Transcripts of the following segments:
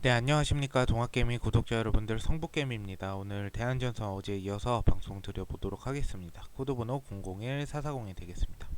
네, 안녕하십니까 동학개미 구독자 여러분들, 성북개미입니다. 오늘 대한전선 어제에 이어서 방송 드려보도록 하겠습니다. 코드번호 001440이 되겠습니다.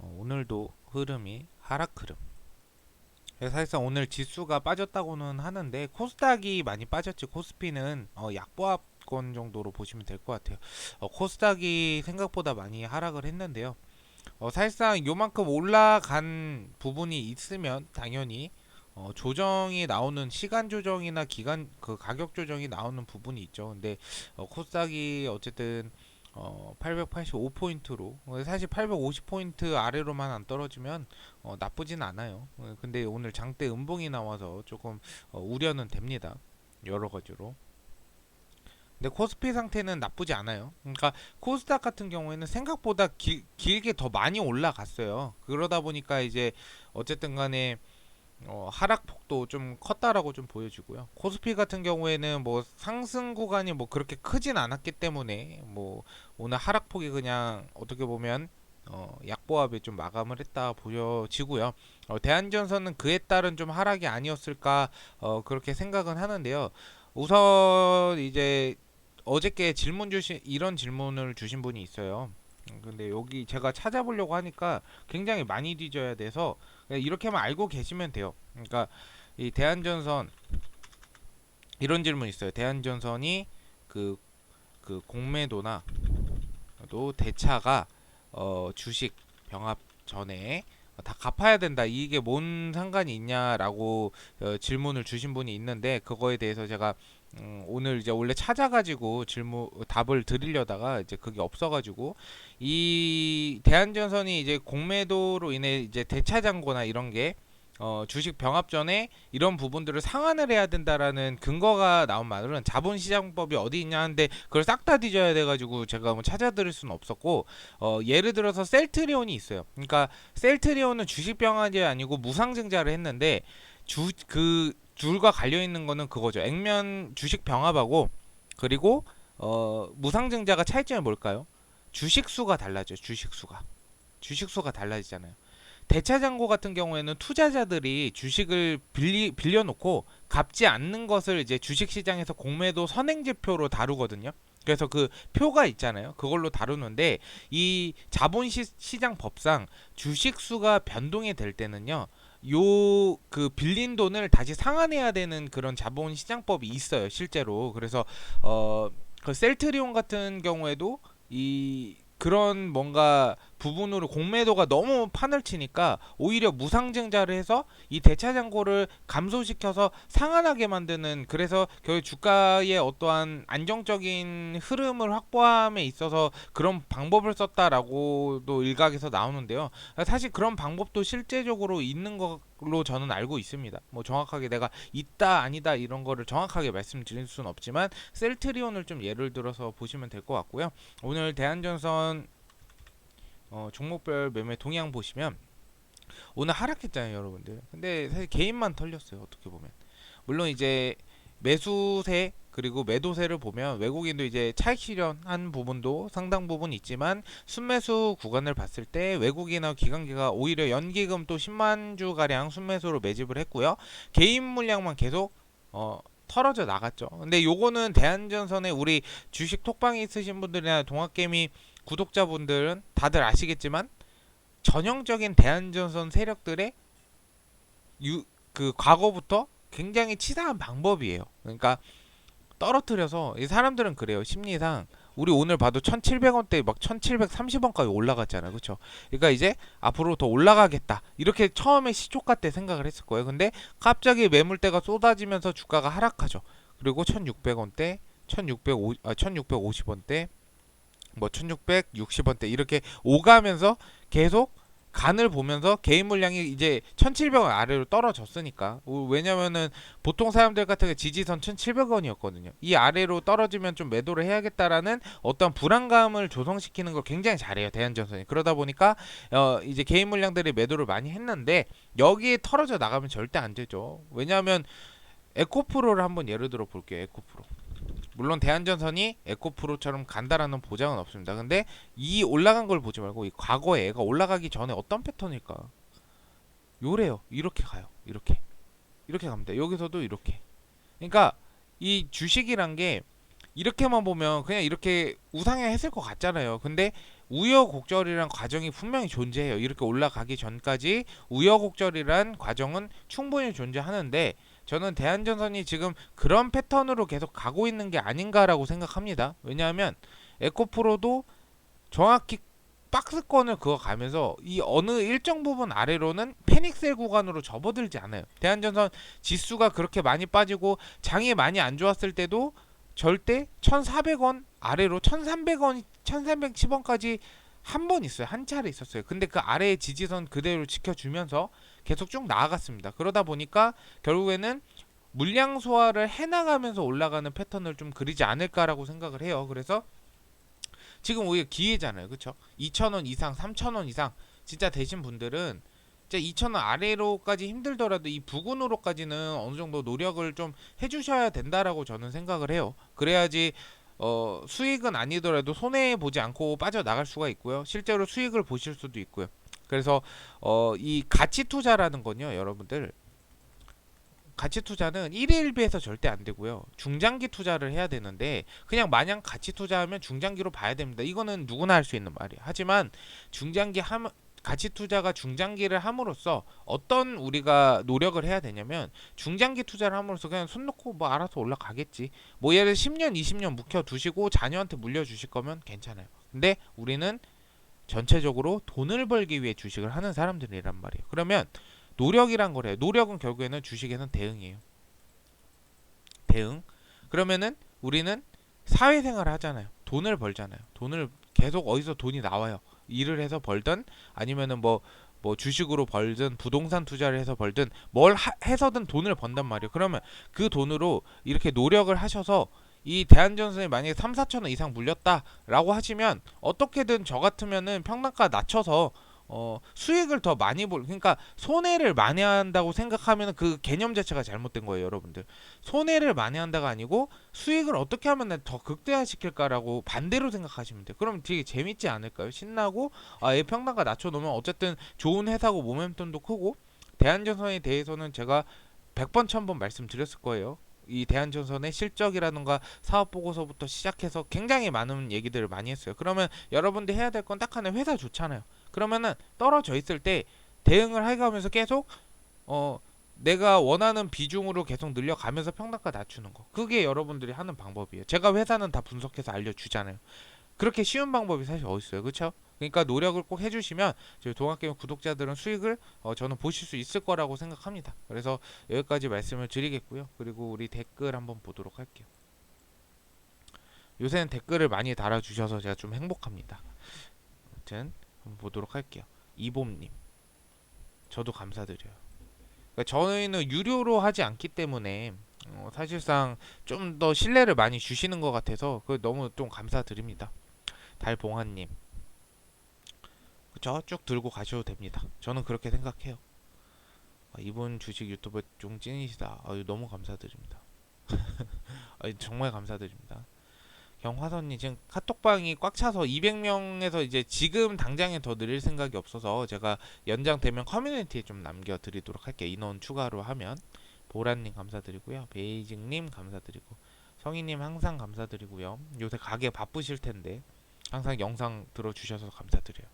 오늘도 흐름이 하락 흐름. 사실상 오늘 지수가 빠졌다고는 하는데 코스닥이 많이 빠졌지, 코스피는 약보합권 정도로 보시면 될 것 같아요. 코스닥이 생각보다 많이 하락을 했는데요. 사실상 요만큼 올라간 부분이 있으면 당연히 조정이 나오는, 시간 조정이나 기간 그 가격 조정이 나오는 부분이 있죠. 근데 코스닥이 어쨌든 885포인트로, 사실 850포인트 아래로만 안 떨어지면 나쁘진 않아요. 근데 오늘 장대 음봉이 나와서 조금 우려는 됩니다. 여러 가지로. 근데 코스피 상태는 나쁘지 않아요. 그러니까 코스닥 같은 경우에는 생각보다 길게 더 많이 올라갔어요. 그러다 보니까 이제 어쨌든 간에 하락폭도 좀 컸다라고 좀 보여지고요. 코스피 같은 경우에는 뭐 상승 구간이 뭐 그렇게 크진 않았기 때문에 뭐 오늘 하락폭이 그냥 어떻게 보면 약보합에 좀 마감을 했다 보여지고요. 대한전선은 그에 따른 좀 하락이 아니었을까 그렇게 생각은 하는데요. 우선 이제 어저께 이런 질문을 주신 분이 있어요. 근데 여기 제가 찾아보려고 하니까 굉장히 많이 뒤져야 돼서 이렇게만 알고 계시면 돼요. 그러니까 이 대한전선, 이런 질문 있어요. 대한전선이 그, 그 공매도나 또 대차가 주식 병합 전에 다 갚아야 된다, 이게 뭔 상관이 있냐라고 질문을 주신 분이 있는데, 그거에 대해서 제가 오늘 이제 원래 찾아가지고 질문 답을 드리려다가 이제 그게 없어가지고, 이 대한전선이 이제 공매도로 인해 이제 대차장고나 이런 게 주식 병합 전에 이런 부분들을 상환을 해야 된다라는 근거가 나온 말은 자본시장법이 어디 있냐 하는데, 그걸 싹 다 뒤져야 돼가지고 제가 뭐 찾아드릴 수는 없었고, 예를 들어서 셀트리온이 있어요. 그러니까 셀트리온은 주식 병합이 아니고 무상증자를 했는데, 그 줄과 갈려 있는 거는 그거죠. 액면 주식 병합하고, 그리고 무상증자가 차이점이 뭘까요? 주식 수가 달라져요. 주식 수가 달라지잖아요. 대차장고 같은 경우에는 투자자들이 주식을 빌려놓고 갚지 않는 것을 이제 주식시장에서 공매도 선행지표로 다루거든요. 그래서 그 표가 있잖아요. 그걸로 다루는데, 이 자본시장 법상 주식 수가 변동이 될 때는요, 요 그 빌린 돈을 다시 상환해야 되는 그런 자본시장법이 있어요, 실제로. 그래서 그 셀트리온 같은 경우에도 이 그런 뭔가 부분으로 공매도가 너무 판을 치니까 오히려 무상증자를 해서 이 대차장고를 감소시켜서 상한하게 만드는, 그래서 결국 주가의 어떠한 안정적인 흐름을 확보함에 있어서 그런 방법을 썼다라고도 일각에서 나오는데요. 사실 그런 방법도 실제적으로 있는 걸로 저는 알고 있습니다. 뭐 정확하게 내가 있다 아니다 이런 거를 정확하게 말씀드릴 수는 없지만, 셀트리온을 좀 예를 들어서 보시면 될 것 같고요. 오늘 대한전선 종목별 매매 동향 보시면 오늘 하락했잖아요, 여러분들. 근데 사실 개인만 털렸어요, 어떻게 보면. 물론 이제 매수세 그리고 매도세를 보면 외국인도 이제 차익 실현한 부분도 상당 부분 있지만, 순매수 구간을 봤을 때 외국인하고 기관기가 오히려 연기금 또 10만 주 가량 순매수로 매집을 했고요. 개인 물량만 계속 털어져 나갔죠. 근데 요거는 대한전선에 우리 주식 톡방에 있으신 분들이나 동학개미 구독자분들은 다들 아시겠지만, 전형적인 대한전선 세력들의 그 과거부터 굉장히 치사한 방법이에요. 그러니까 떨어뜨려서, 이 사람들은 그래요, 심리상. 우리 오늘 봐도 1700원대 막 1730원까지 올라갔잖아요, 그쵸? 그러니까 이제 앞으로 더 올라가겠다, 이렇게 처음에 시초가 때 생각을 했을 거예요. 근데 갑자기 매물대가 쏟아지면서 주가가 하락하죠. 그리고 1600원대, 1650원대, 뭐 1660원대 이렇게 오가면서 계속 간을 보면서 개인 물량이 이제 1700원 아래로 떨어졌으니까, 왜냐면은 보통 사람들 같은 게 지지선 1700원이었거든요. 이 아래로 떨어지면 좀 매도를 해야겠다라는 어떤 불안감을 조성시키는 걸 굉장히 잘해요, 대한전선이. 그러다 보니까 이제 개인 물량들이 매도를 많이 했는데, 여기에 털어져 나가면 절대 안 되죠. 왜냐하면 에코프로를 한번 예를 들어 볼게요. 에코프로. 물론 대한전선이 에코프로처럼 간다라는 보장은 없습니다. 근데 이 올라간 걸 보지 말고 이 과거에 애가 올라가기 전에 어떤 패턴일까? 요래요. 이렇게 가요. 이렇게. 이렇게 갑니다. 여기서도 이렇게. 그러니까 이 주식이란 게 이렇게만 보면 그냥 이렇게 우상향했을 것 같잖아요. 근데 우여곡절이란 과정이 분명히 존재해요. 이렇게 올라가기 전까지 우여곡절이란 과정은 충분히 존재하는데 저는 대한전선이 지금 그런 패턴으로 계속 가고 있는 게 아닌가라고 생각합니다. 왜냐하면 에코프로도 정확히 박스권을 그어 가면서 이 어느 일정 부분 아래로는 패닉셀 구간으로 접어들지 않아요. 대한전선 지수가 그렇게 많이 빠지고 장이 많이 안 좋았을 때도 절대 1,400원 아래로 1,300원, 1,310원까지 한 번 있어요. 한 차례 있었어요. 근데 그 아래의 지지선 그대로 지켜주면서 계속 쭉 나아갔습니다. 그러다 보니까 결국에는 물량 소화를 해나가면서 올라가는 패턴을 좀 그리지 않을까라고 생각을 해요. 그래서 지금 오히려 기회잖아요. 그쵸? 2,000원 이상, 3,000원 이상 진짜 되신 분들은 진짜 2,000원 아래로까지 힘들더라도 이 부근으로까지는 어느 정도 노력을 좀 해주셔야 된다라고 저는 생각을 해요. 그래야지 수익은 아니더라도 손해 보지 않고 빠져나갈 수가 있고요. 실제로 수익을 보실 수도 있고요. 그래서 이 가치 투자라는 건요, 여러분들 가치 투자는 1일 1비해서 절대 안 되고요. 중장기 투자를 해야 되는데 그냥 마냥 가치 투자하면 중장기로 봐야 됩니다. 이거는 누구나 할 수 있는 말이에요. 하지만 중장기 가치 투자가 중장기를 함으로써 어떤 우리가 노력을 해야 되냐면 중장기 투자를 함으로써 그냥 손 놓고 뭐 알아서 올라가겠지. 뭐 예를 들어 10년, 20년 묵혀 두시고 자녀한테 물려 주실 거면 괜찮아요. 근데 우리는 전체적으로 돈을 벌기 위해 주식을 하는 사람들이란 말이에요. 그러면 노력이란 거래요. 노력은 결국에는 주식에는 대응이에요. 대응. 그러면은 우리는 사회생활을 하잖아요. 돈을 벌잖아요. 돈을 계속 어디서 돈이 나와요. 일을 해서 벌든 아니면은 뭐 주식으로 벌든 부동산 투자를 해서 벌든 뭘 해서든 돈을 번단 말이에요. 그러면 그 돈으로 이렇게 노력을 하셔서 이 대한전선이 만약에 3, 4천 원 이상 물렸다라고 하시면 어떻게든 저 같으면은 평단가 낮춰서 수익을 더 많이 그러니까 손해를 만회한다고 생각하면 그 개념 자체가 잘못된 거예요, 여러분들. 손해를 만회한다가 아니고 수익을 어떻게 하면 더 극대화시킬까라고 반대로 생각하시면 돼요. 그럼 되게 재밌지 않을까요? 신나고 얘 평단가 낮춰놓으면 어쨌든 좋은 회사고 모멘텀도 크고 대한전선에 대해서는 제가 100번 1000번 말씀드렸을 거예요. 이 대한전선의 실적이라든가 사업 보고서부터 시작해서 굉장히 많은 얘기들을 많이 했어요. 그러면 여러분들 해야 될 건 딱 하나 회사 좋잖아요. 그러면은 떨어져 있을 때 대응을 해가면서 계속 내가 원하는 비중으로 계속 늘려가면서 평단가 낮추는 거. 그게 여러분들이 하는 방법이에요. 제가 회사는 다 분석해서 알려주잖아요. 그렇게 쉬운 방법이 사실 어딨어요, 그렇죠? 그러니까 노력을 꼭 해주시면 저희 동학개미 구독자들은 수익을 저는 보실 수 있을 거라고 생각합니다. 그래서 여기까지 말씀을 드리겠고요. 그리고 우리 댓글 한번 보도록 할게요. 요새는 댓글을 많이 달아주셔서 제가 좀 행복합니다. 아무튼 한번 보도록 할게요. 이봄님, 저도 감사드려요. 그러니까 저희는 유료로 하지 않기 때문에 사실상 좀 더 신뢰를 많이 주시는 것 같아서 그 너무 좀 감사드립니다. 달봉환님, 그쵸? 쭉 들고 가셔도 됩니다. 저는 그렇게 생각해요. 이분 주식 유튜버 좀 찐이시다. 너무 감사드립니다. 정말 감사드립니다. 경화선님 지금 카톡방이 꽉 차서 200명에서 이제 지금 당장에 더 늘릴 생각이 없어서 제가 연장되면 커뮤니티에 좀 남겨드리도록 할게요. 인원 추가로 하면. 보라님 감사드리고요. 베이징님 감사드리고 성희님 항상 감사드리고요. 요새 가게 바쁘실 텐데 항상 영상 들어주셔서 감사드려요.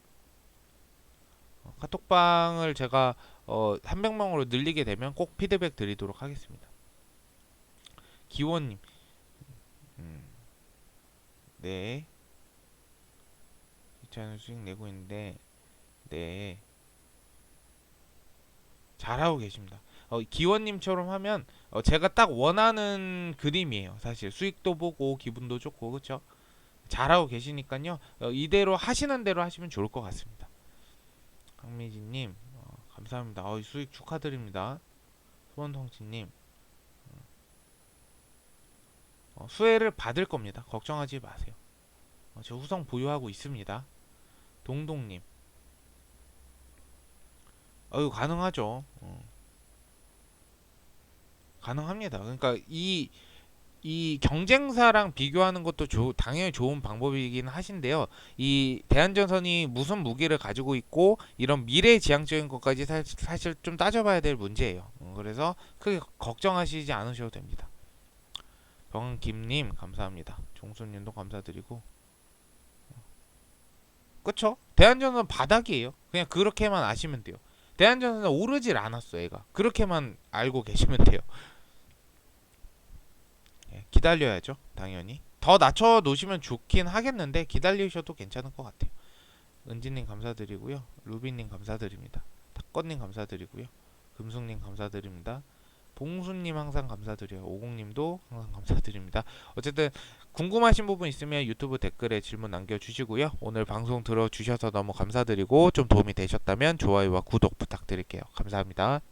카톡방을 제가 300명으로 늘리게 되면 꼭 피드백 드리도록 하겠습니다. 기원님, 네, 괜찮은 수익 내고 있는데, 네, 잘하고 계십니다. 기원님처럼 하면 제가 딱 원하는 그림이에요. 사실 수익도 보고 기분도 좋고 그렇죠? 잘하고 계시니까요. 이대로 하시는 대로 하시면 좋을 것 같습니다. 강미진님, 감사합니다. 수익 축하드립니다. 소원성치님, 수혜를 받을 겁니다. 걱정하지 마세요. 저 후성 보유하고 있습니다. 동동님, 가능하죠. 가능합니다. 그러니까 이 이 경쟁사랑 비교하는 것도 당연히 좋은 방법이긴 하신데요. 이 대한전선이 무슨 무기를 가지고 있고 이런 미래지향적인 것까지 사실 좀 따져봐야 될 문제예요. 그래서 크게 걱정하시지 않으셔도 됩니다. 병김님 감사합니다. 종수님도 감사드리고. 그쵸? 대한전선 바닥이에요. 그냥 그렇게만 아시면 돼요. 대한전선은 오르질 않았어, 얘가. 그렇게만 알고 계시면 돼요. 예, 기다려야죠, 당연히. 더 낮춰 놓으시면 좋긴 하겠는데 기다리셔도 괜찮을 것 같아요. 은지님 감사드리고요. 루비님 감사드립니다. 탁건님 감사드리고요. 금숙님 감사드립니다. 봉수님 항상 감사드려요. 오공님도 항상 감사드립니다. 어쨌든 궁금하신 부분 있으면 유튜브 댓글에 질문 남겨주시고요. 오늘 방송 들어주셔서 너무 감사드리고 좀 도움이 되셨다면 좋아요와 구독 부탁드릴게요. 감사합니다.